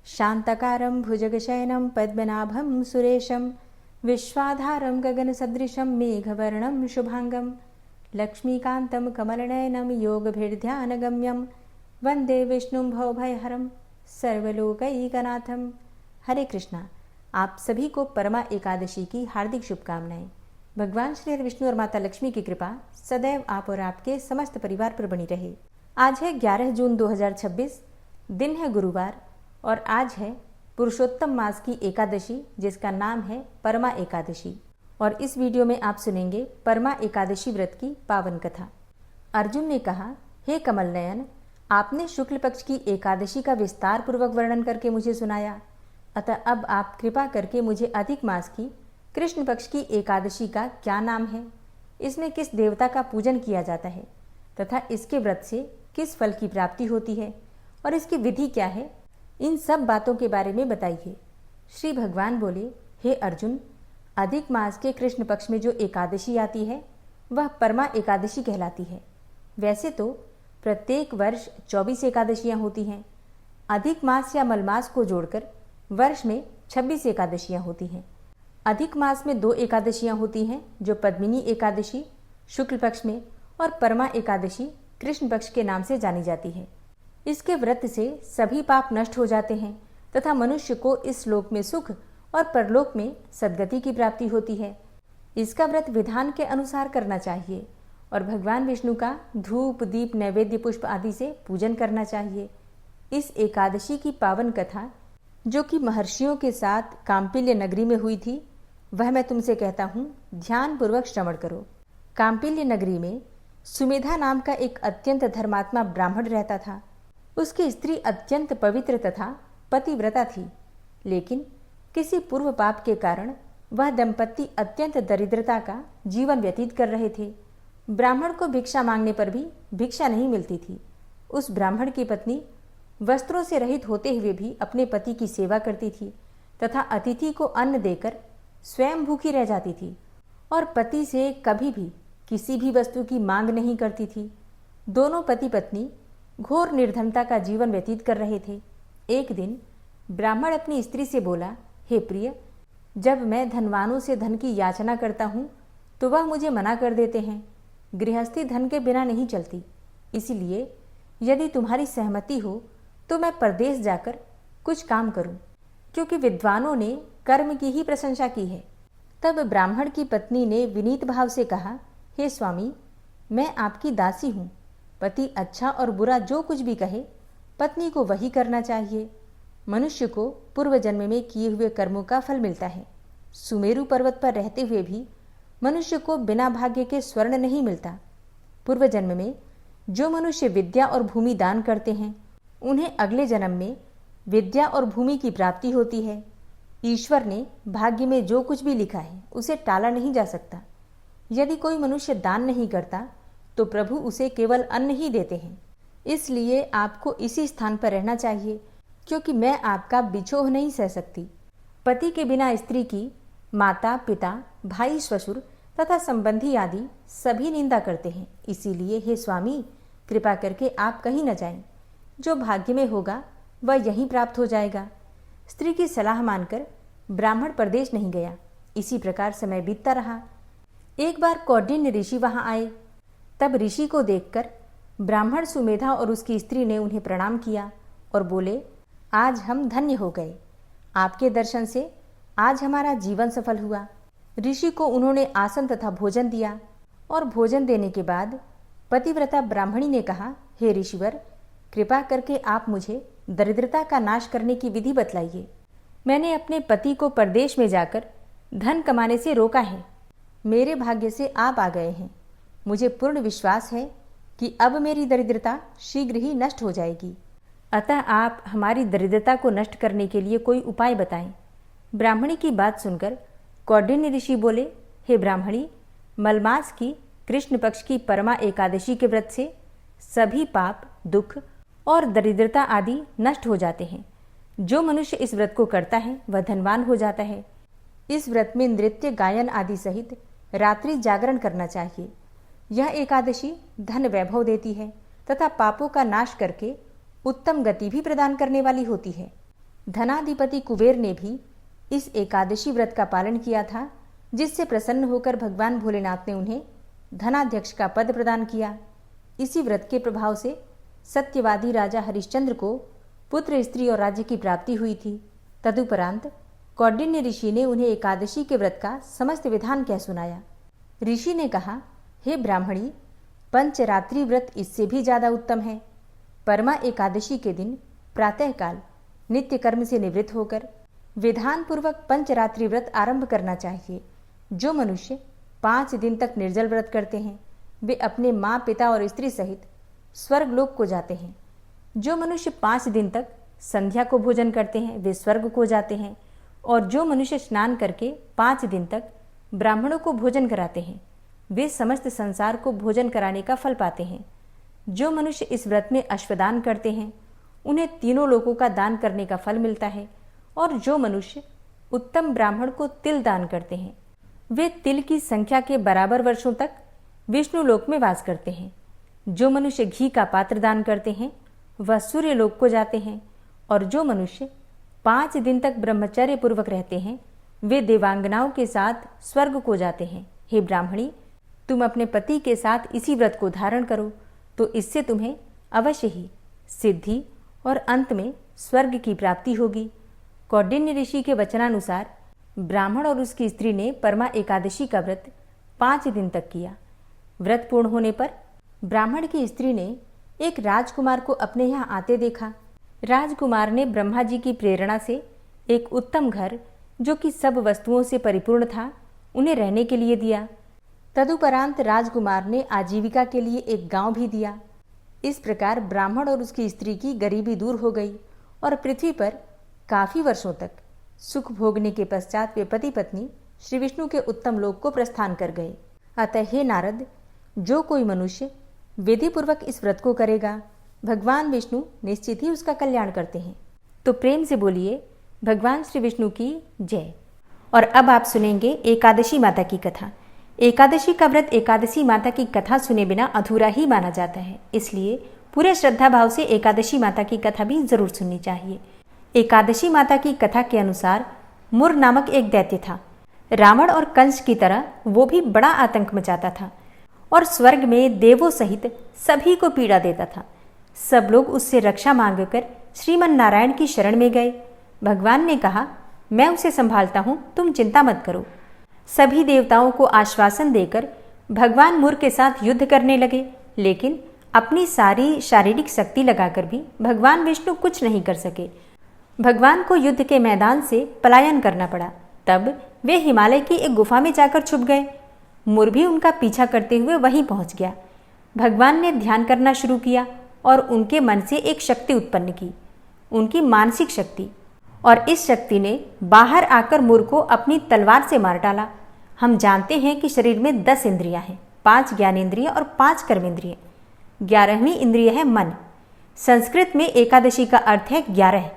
शांताकारं भुजगशयनं पद्मनाभं सुरेशं विश्वाधारं गगनसदृशं मेघवर्णं शुभांगं लक्ष्मीकान्तं कमलनयनं योगभिर्ध्यानगम्यं वंदे विष्णुं भवभयहरं सर्वलोकैकनाथं। हरे कृष्णा। आप सभी को परमा एकादशी की हार्दिक शुभकामनाएं। भगवान श्री हरि विष्णु और माता लक्ष्मी की कृपा सदैव आप और आपके समस्त परिवार पर बनी रहे। आज है 11 जून 2026, दिन है गुरुवार और आज है पुरुषोत्तम मास की एकादशी, जिसका नाम है परमा एकादशी। और इस वीडियो में आप सुनेंगे परमा एकादशी व्रत की पावन कथा। अर्जुन ने कहा, हे कमल नयन, आपने शुक्ल पक्ष की एकादशी का विस्तार पूर्वक वर्णन करके मुझे सुनाया, अतः अब आप कृपा करके मुझे अधिक मास की कृष्ण पक्ष की एकादशी का क्या नाम है, इसमें किस देवता का पूजन किया जाता है तथा इसके व्रत से किस फल की प्राप्ति होती है और इसकी विधि क्या है, इन सब बातों के बारे में बताइए। श्री भगवान बोले, हे अर्जुन, अधिक मास के कृष्ण पक्ष में जो एकादशी आती है वह परमा एकादशी कहलाती है। वैसे तो प्रत्येक वर्ष 24 एकादशियां होती हैं। अधिक मास या मलमास को जोड़कर वर्ष में 26 एकादशियां होती हैं। अधिक मास में 2 एकादशियां होती हैं, जो पद्मिनी एकादशी शुक्ल पक्ष में और परमा एकादशी कृष्ण पक्ष के नाम से जानी जाती है। इसके व्रत से सभी पाप नष्ट हो जाते हैं तथा मनुष्य को इस लोक में सुख और परलोक में सद्गति की प्राप्ति होती है। इसका व्रत विधान के अनुसार करना चाहिए और भगवान विष्णु का धूप दीप नैवेद्य पुष्प आदि से पूजन करना चाहिए। इस एकादशी की पावन कथा, जो कि महर्षियों के साथ काम्पिल्य नगरी में हुई थी, वह मैं तुमसे कहता हूँ, ध्यान पूर्वक श्रवण करो। काम्पिल्य नगरी में सुमेधा नाम का एक अत्यंत धर्मात्मा ब्राह्मण रहता था। उसकी स्त्री अत्यंत पवित्र तथा पतिव्रता थी, लेकिन किसी पूर्व पाप के कारण वह दंपति अत्यंत दरिद्रता का जीवन व्यतीत कर रहे थे। ब्राह्मण को भिक्षा मांगने पर भी भिक्षा नहीं मिलती थी। उस ब्राह्मण की पत्नी वस्त्रों से रहित होते हुए भी अपने पति की सेवा करती थी तथा अतिथि को अन्न देकर स्वयं भूखी रह जाती थी और पति से कभी भी किसी भी वस्तु की मांग नहीं करती थी। दोनों पति पत्नी घोर निर्धनता का जीवन व्यतीत कर रहे थे। एक दिन ब्राह्मण अपनी स्त्री से बोला, हे प्रिय, जब मैं धनवानों से धन की याचना करता हूँ तो वह मुझे मना कर देते हैं। गृहस्थी धन के बिना नहीं चलती, इसलिए यदि तुम्हारी सहमति हो तो मैं परदेश जाकर कुछ काम करूं, क्योंकि विद्वानों ने कर्म की ही प्रशंसा की है। तब ब्राह्मण की पत्नी ने विनीत भाव से कहा, हे स्वामी, मैं आपकी दासी हूँ। पति अच्छा और बुरा जो कुछ भी कहे, पत्नी को वही करना चाहिए। मनुष्य को पूर्व जन्म में किए हुए कर्मों का फल मिलता है। सुमेरु पर्वत पर रहते हुए भी मनुष्य को बिना भाग्य के स्वर्ण नहीं मिलता। पूर्व जन्म में जो मनुष्य विद्या और भूमि दान करते हैं, उन्हें अगले जन्म में विद्या और भूमि की प्राप्ति होती है। ईश्वर ने भाग्य में जो कुछ भी लिखा है उसे टाला नहीं जा सकता। यदि कोई मनुष्य दान नहीं करता तो प्रभु उसे केवल अन्न ही देते हैं। इसलिए आपको इसी स्थान पर रहना चाहिए, क्योंकि मैं आपका बिछोह नहीं सह सकती। पति के बिना स्त्री की माता पिता भाई ससुर तथा संबंधी आदि सभी निंदा करते हैं। इसीलिए हे स्वामी, कृपा करके आप कहीं न जाएं। जो भाग्य में होगा वह यहीं प्राप्त हो जाएगा। स्त्री की सलाह मानकर ब्राह्मण परदेश नहीं गया। इसी प्रकार समय बीतता रहा। एक बार कौंडिन्य ऋषि वहां आए। तब ऋषि को देखकर ब्राह्मण सुमेधा और उसकी स्त्री ने उन्हें प्रणाम किया और बोले, आज हम धन्य हो गए। आपके दर्शन से आज हमारा जीवन सफल हुआ। ऋषि को उन्होंने आसन तथा भोजन दिया और भोजन देने के बाद पतिव्रता ब्राह्मणी ने कहा, हे ऋषिवर, कृपा करके आप मुझे दरिद्रता का नाश करने की विधि बतलाइए। मैंने अपने पति को परदेश में जाकर धन कमाने से रोका है। मेरे भाग्य से आप आ गए हैं। मुझे पूर्ण विश्वास है कि अब मेरी दरिद्रता शीघ्र ही नष्ट हो जाएगी। अतः आप हमारी दरिद्रता को नष्ट करने के लिए कोई उपाय बताएं। ब्राह्मणी की बात सुनकर कौंडिन्य ऋषि बोले, हे ब्राह्मणी, मलमास की कृष्ण पक्ष की परमा एकादशी के व्रत से सभी पाप, दुख और दरिद्रता आदि नष्ट हो जाते हैं। जो मनुष्य इस व्रत को करता है वह धनवान हो जाता है। इस व्रत में नृत्य गायन आदि सहित रात्रि जागरण करना चाहिए। यह एकादशी धन वैभव देती है तथा पापों का नाश करके उत्तम गति भी प्रदान करने वाली होती है। धनाधिपति कुबेर ने भी इस एकादशी व्रत का पालन किया था, जिससे प्रसन्न होकर भगवान भोलेनाथ ने उन्हें धनाध्यक्ष का पद प्रदान किया। इसी व्रत के प्रभाव से सत्यवादी राजा हरिश्चंद्र को पुत्र, स्त्री और राज्य की प्राप्ति हुई थी। तदुपरांत कौंडिन्य ऋषि ने उन्हें एकादशी के व्रत का समस्त विधान कह सुनाया। ऋषि ने कहा, हे ब्राह्मणी, पंचरात्रि व्रत इससे भी ज्यादा उत्तम है। परमा एकादशी के दिन प्रातःकाल नित्य कर्म से निवृत्त होकर विधान पूर्वक पंचरात्रि व्रत आरंभ करना चाहिए। जो मनुष्य 5 दिन तक निर्जल व्रत करते हैं वे अपने माँ, पिता और स्त्री सहित स्वर्ग लोक को जाते हैं। जो मनुष्य 5 दिन तक संध्या को भोजन करते हैं वे स्वर्ग को जाते हैं। और जो मनुष्य स्नान करके 5 दिन तक ब्राह्मणों को भोजन कराते हैं वे समस्त संसार को भोजन कराने का फल पाते हैं। जो मनुष्य इस व्रत में अश्वदान करते हैं उन्हें तीनों लोकों का दान करने का फल मिलता है। और जो मनुष्य उत्तम ब्राह्मण को तिल दान करते हैं वे तिल की संख्या के बराबर वर्षों तक विष्णु लोक में वास करते हैं। जो मनुष्य घी का पात्र दान करते हैं वह सूर्य लोक को जाते हैं। और जो मनुष्य 5 दिन तक ब्रह्मचर्य पूर्वक रहते हैं वे देवांगनाओं के साथ स्वर्ग को जाते हैं। हे ब्राह्मणी, तुम अपने पति के साथ इसी व्रत को धारण करो तो इससे तुम्हें अवश्य ही सिद्धि और अंत में स्वर्ग की प्राप्ति होगी। कौंडिन्य ऋषि के वचनानुसार ब्राह्मण और उसकी स्त्री ने परमा एकादशी का व्रत 5 दिन तक किया। व्रत पूर्ण होने पर ब्राह्मण की स्त्री ने एक राजकुमार को अपने यहाँ आते देखा। राजकुमार ने ब्रह्मा जी की प्रेरणा से एक उत्तम घर, जो कि सब वस्तुओं से परिपूर्ण था, उन्हें रहने के लिए दिया। तदुपरांत राजकुमार ने आजीविका के लिए एक गांव भी दिया। इस प्रकार ब्राह्मण और उसकी स्त्री की गरीबी दूर हो गई और पृथ्वी पर काफी वर्षों तक सुख भोगने के पश्चात वे पति पत्नी श्री विष्णु के उत्तम लोक को प्रस्थान कर गए। अतः हे नारद, जो कोई मनुष्य विधि पूर्वक इस व्रत को करेगा भगवान विष्णु निश्चित ही उसका कल्याण करते हैं। तो प्रेम से बोलिए भगवान श्री विष्णु की जय। और अब आप सुनेंगे एकादशी माता की कथा। एकादशी का व्रत एकादशी माता की कथा सुने बिना अधूरा ही माना जाता है, इसलिए पूरे श्रद्धा भाव से एकादशी माता की कथा भी जरूर सुननी चाहिए। एकादशी माता की कथा के अनुसार मुर नामक एक दैत्य था। रावण और कंस की तरह वो भी बड़ा आतंक मचाता था और स्वर्ग में देवों सहित सभी को पीड़ा देता था। सब लोग उससे रक्षा मांगकर श्रीमन नारायण की शरण में गए। भगवान ने कहा, मैं उसे संभालता हूँ, तुम चिंता मत करो। सभी देवताओं को आश्वासन देकर भगवान मुर के साथ युद्ध करने लगे, लेकिन अपनी सारी शारीरिक शक्ति लगाकर भी भगवान विष्णु कुछ नहीं कर सके। भगवान को युद्ध के मैदान से पलायन करना पड़ा। तब वे हिमालय की एक गुफा में जाकर छुप गए। मुर भी उनका पीछा करते हुए वहीं पहुंच गया। भगवान ने ध्यान करना शुरू किया और उनके मन से एक शक्ति उत्पन्न की, उनकी मानसिक शक्ति, और इस शक्ति ने बाहर आकर मुर को अपनी तलवार से मार डाला। हम जानते हैं कि शरीर में 10 इंद्रियां हैं, 5 ज्ञानेंद्रिय और 5 कर्मेंद्रिय। 11वीं इंद्रिय है मन। संस्कृत में एकादशी का अर्थ है 11।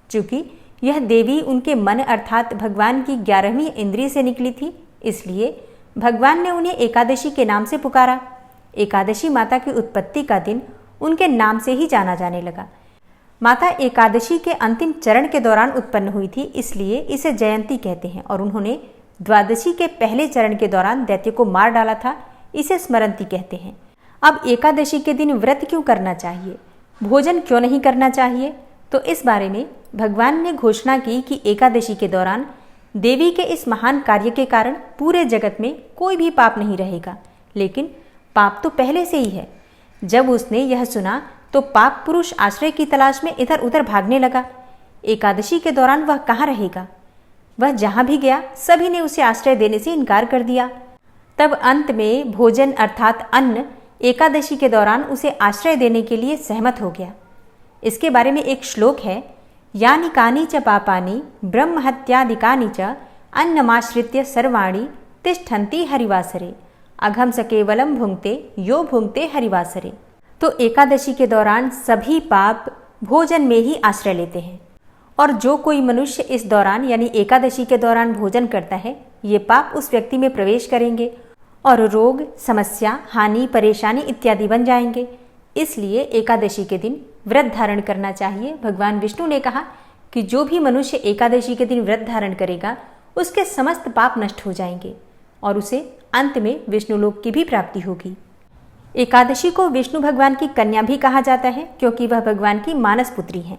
चूंकि यह देवी उनके मन अर्थात भगवान की 11वीं इंद्रिय से निकली थी, इसलिए भगवान ने उन्हें एकादशी के नाम से पुकारा। एकादशी माता की उत्पत्ति का दिन उनके नाम से ही जाना जाने लगा। माता एकादशी के अंतिम चरण के दौरान उत्पन्न हुई थी, इसलिए इसे जयंती कहते हैं। और उन्होंने द्वादशी के पहले चरण के दौरान दैत्य को मार डाला था, इसे स्मरंती कहते हैं। अब एकादशी के दिन व्रत क्यों करना चाहिए, भोजन क्यों नहीं करना चाहिए, तो इस बारे में भगवान ने घोषणा की कि एकादशी के दौरान देवी के इस महान कार्य के कारण पूरे जगत में कोई भी पाप नहीं रहेगा। लेकिन पाप तो पहले से ही है। जब उसने यह सुना तो पाप पुरुष आश्रय की तलाश में इधर उधर भागने लगा। एकादशी के दौरान वह कहाँ रहेगा? वह जहां भी गया सभी ने उसे आश्रय देने से इनकार कर दिया। तब अंत में भोजन अर्थात अन्न एकादशी के दौरान उसे आश्रय देने के लिए सहमत हो गया। इसके बारे में एक श्लोक है, यानि कानि च पापानि ब्रह्महत्यादिकानि च अन्नमाश्रित्य सर्वाणि तिष्ठन्ति हरिवासरे अघम स केवलम भुंक्ते यो भुंक्ते हरिवासरे। तो एकादशी के दौरान सभी पाप भोजन में ही आश्रय लेते हैं, और जो कोई मनुष्य इस दौरान यानी एकादशी के दौरान भोजन करता है, ये पाप उस व्यक्ति में प्रवेश करेंगे और रोग, समस्या, हानि, परेशानी इत्यादि बन जाएंगे। इसलिए एकादशी के दिन व्रत धारण करना चाहिए। भगवान विष्णु ने कहा कि जो भी मनुष्य एकादशी के दिन व्रत धारण करेगा उसके समस्त पाप नष्ट हो जाएंगे और उसे अंत में विष्णुलोक की भी प्राप्ति होगी। एकादशी को विष्णु भगवान की कन्या भी कहा जाता है क्योंकि वह भगवान की मानस पुत्री हैं।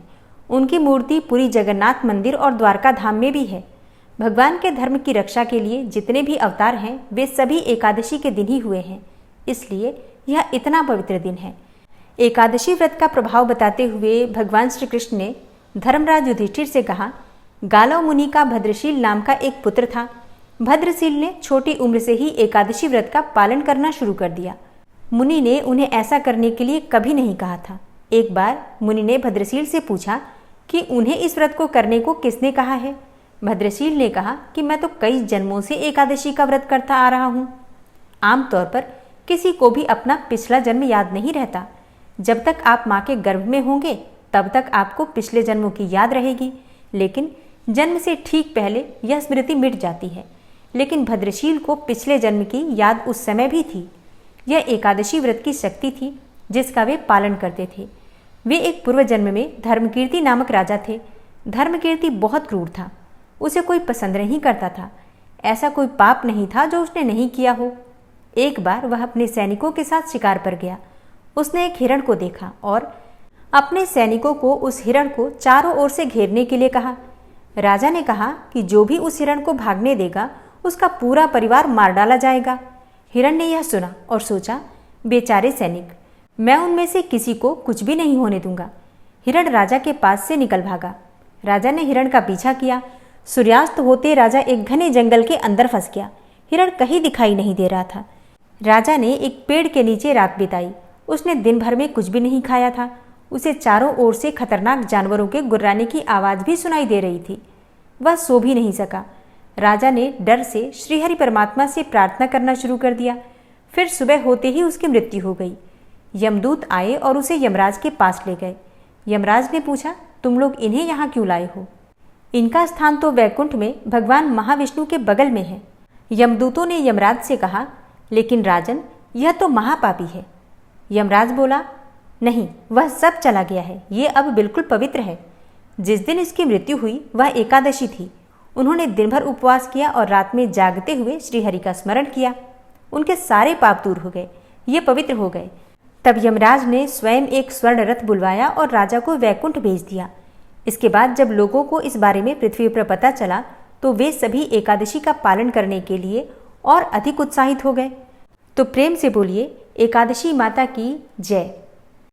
उनकी मूर्ति पूरी जगन्नाथ मंदिर और द्वारका धाम में भी है। भगवान के धर्म की रक्षा के लिए जितने भी अवतार हैं वे सभी एकादशी के दिन ही हुए हैं, इसलिए यह इतना पवित्र दिन है। एकादशी व्रत का प्रभाव बताते हुए भगवान श्री कृष्ण ने धर्मराज युधिष्ठिर से कहा, गालव मुनि का भद्रशील नाम का एक पुत्र था। भद्रशील ने छोटी उम्र से ही एकादशी व्रत का पालन करना शुरू कर दिया। मुनि ने उन्हें ऐसा करने के लिए कभी नहीं कहा था। एक बार मुनि ने भद्रशील से पूछा कि उन्हें इस व्रत को करने को किसने कहा है। भद्रशील ने कहा कि मैं तो कई जन्मों से एकादशी का व्रत करता आ रहा हूँ। आमतौर पर किसी को भी अपना पिछला जन्म याद नहीं रहता। जब तक आप माँ के गर्भ में होंगे तब तक आपको पिछले जन्मों की याद रहेगी, लेकिन जन्म से ठीक पहले यह स्मृति मिट जाती है। लेकिन भद्रशील को पिछले जन्म की याद उस समय भी थी। यह एकादशी व्रत की शक्ति थी जिसका वे पालन करते थे। वे एक पूर्व जन्म में धर्मकीर्ति नामक राजा थे। धर्मकीर्ति बहुत क्रूर था, उसे कोई पसंद नहीं करता था। ऐसा कोई पाप नहीं था जो उसने नहीं किया हो। एक बार वह अपने सैनिकों के साथ शिकार पर गया। उसने एक हिरण को देखा और अपने सैनिकों को उस हिरण को चारों ओर से घेरने के लिए कहा। राजा ने कहा कि जो भी उस हिरण को भागने देगा उसका पूरा परिवार मार डाला जाएगा। हिरण ने यह सुना और सोचा, बेचारे सैनिक, मैं उनमें से किसी को कुछ भी नहीं होने दूंगा। हिरण राजा के पास से निकल भागा। राजा ने हिरण का पीछा किया। सूर्यास्त होते राजा एक घने जंगल के अंदर फंस गया। हिरण कहीं दिखाई नहीं दे रहा था। राजा ने एक पेड़ के नीचे रात बिताई। उसने दिन भर में कुछ भी नहीं खाया था। उसे चारों ओर से खतरनाक जानवरों के गुर्राने की आवाज़ भी सुनाई दे रही थी। वह सो भी नहीं सका। राजा ने डर से श्रीहरि परमात्मा से प्रार्थना करना शुरू कर दिया। फिर सुबह होते ही उसकी मृत्यु हो गई। यमदूत आए और उसे यमराज के पास ले गए। यमराज ने पूछा, तुम लोग इन्हें यहाँ क्यों लाए हो? इनका स्थान तो वैकुंठ में भगवान महाविष्णु के बगल में है। यमदूतों ने यमराज से कहा, लेकिन राजन, यह तो महापापी है। यमराज बोला, नहीं, वह सब चला गया है, ये अब बिल्कुल पवित्र है। जिस दिन इसकी मृत्यु हुई वह एकादशी थी। उन्होंने दिन भर उपवास किया और रात में जागते हुए श्रीहरि का स्मरण किया। उनके सारे पाप दूर हो गए, ये पवित्र हो गए। तब यमराज ने स्वयं एक स्वर्ण रथ बुलवाया और राजा को वैकुंठ भेज दिया। इसके बाद जब लोगों को इस बारे में पृथ्वी पर पता चला तो वे सभी एकादशी का पालन करने के लिए और अधिक उत्साहित हो गए। तो प्रेम से बोलिए, एकादशी माता की जय।